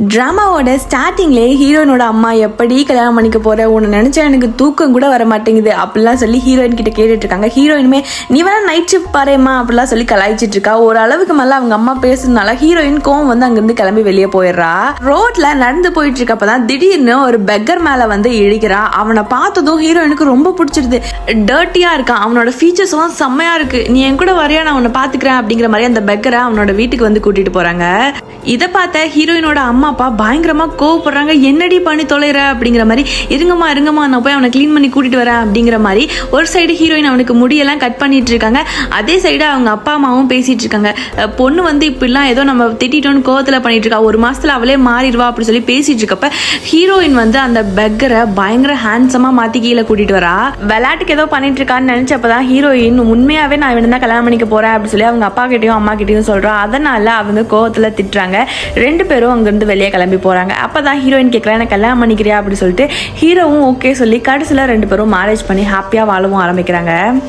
ட்ராமாவோட ஸ்டார்டிங்லேயே ஹீரோயினோட அம்மா எப்படி கல்யாணம் பண்ணிக்க போற, உன்னை நினைச்சா எனக்கு தூக்கம் கூட வர மாட்டேங்குது அப்படிலாம் சொல்லி ஹீரோயின் கிட்ட கேட்டுட்டு இருக்காங்க. ஹீரோயினுமே நீ வேணா நைட் ஷிஃப்ட் பாருமா அப்படிலாம் சொல்லி கலாய்ச்சிட்டு இருக்கா. ஒரு அளவுக்கு மேல அவங்க அம்மா பேசுறதுனால ஹீரோயின் கோவம் வந்து அங்கிருந்து கிளம்பி வெளியே போயிடுறா. ரோட்ல நடந்து போயிட்டு இருக்கப்பதான் திடீர்னு ஒரு பெக்கர் மேல வந்து இழுக்கிறா. அவனை பார்த்ததும் ஹீரோயினுக்கு ரொம்ப பிடிச்சிருது. டர்ட்டியா இருக்கான், அவனோட ஃபீச்சர்ஸ் எல்லாம் செம்மையா இருக்கு, நீ என் கூட வரையா, நான் உன்னை பாத்துக்கிறேன் அப்படிங்கிற மாதிரி அந்த பெக்கரை அவனோட வீட்டுக்கு வந்து கூட்டிட்டு போறாங்க. இதை பார்த்த ஹீரோயினோட அம்மா அப்பா பயங்கரமா கோவப்படுறாங்க. என்னடி பண்ணி தொலைற அப்படிங்கிற மாதிரி, இருங்கம்மா நான் போய் அவனை கிளீன் பண்ணி கூட்டிட்டு வரேன் அப்படிங்கிற மாதிரி ஒரு சைடு ஹீரோயின் அவனுக்கு முடியெல்லாம் கட் பண்ணிட்டு இருக்காங்க. அதே சைடு அவங்க அப்பா அம்மாவும் பேசிட்டு இருக்காங்க. பொண்ணு வந்து இப்படிலாம் ஏதோ நம்ம திட்டோன்னு கோவத்துல பண்ணிட்டு இருக்கா, ஒரு மாசத்துல அவளே மாறிடுவா அப்படி சொல்லி பேசிட்டு இருக்கப்ப ஹீரோயின் வந்து அந்த பெக்கரை பயங்கர ஹேண்ட்ஸமா மாத்தி கீழே கூட்டிட்டு வரா. விளையாட்டுக்கு ஏதோ பண்ணிட்டு இருக்கான்னு நினைச்சப்பதான் ஹீரோயின் உண்மையாவே நான் இவனை தான் கல்யாணம் பண்ணிக்க போறேன் அப்படின்னு சொல்லி அவங்க அப்பா கிட்டயும் அம்மா கிட்டயும் சொல்றா. அதனால அவங்க கோவத்துல திட்டுறாங்க. ரெண்டு பேரும் அங்கிருந்து வெளியே கிளம்பி போறாங்க. அப்பதான் ஹீரோயின் கேட்கறா, எனக்கு கல்யாணம் பண்ணிக்கிறியா அப்படின்னு சொல்லிட்டு ஹீரோவும் ஓகே சொல்லி கடைசியில ரெண்டு பேரும் மேரேஜ் பண்ணி ஹாப்பியா வாழவும் ஆரம்பிக்கிறாங்க.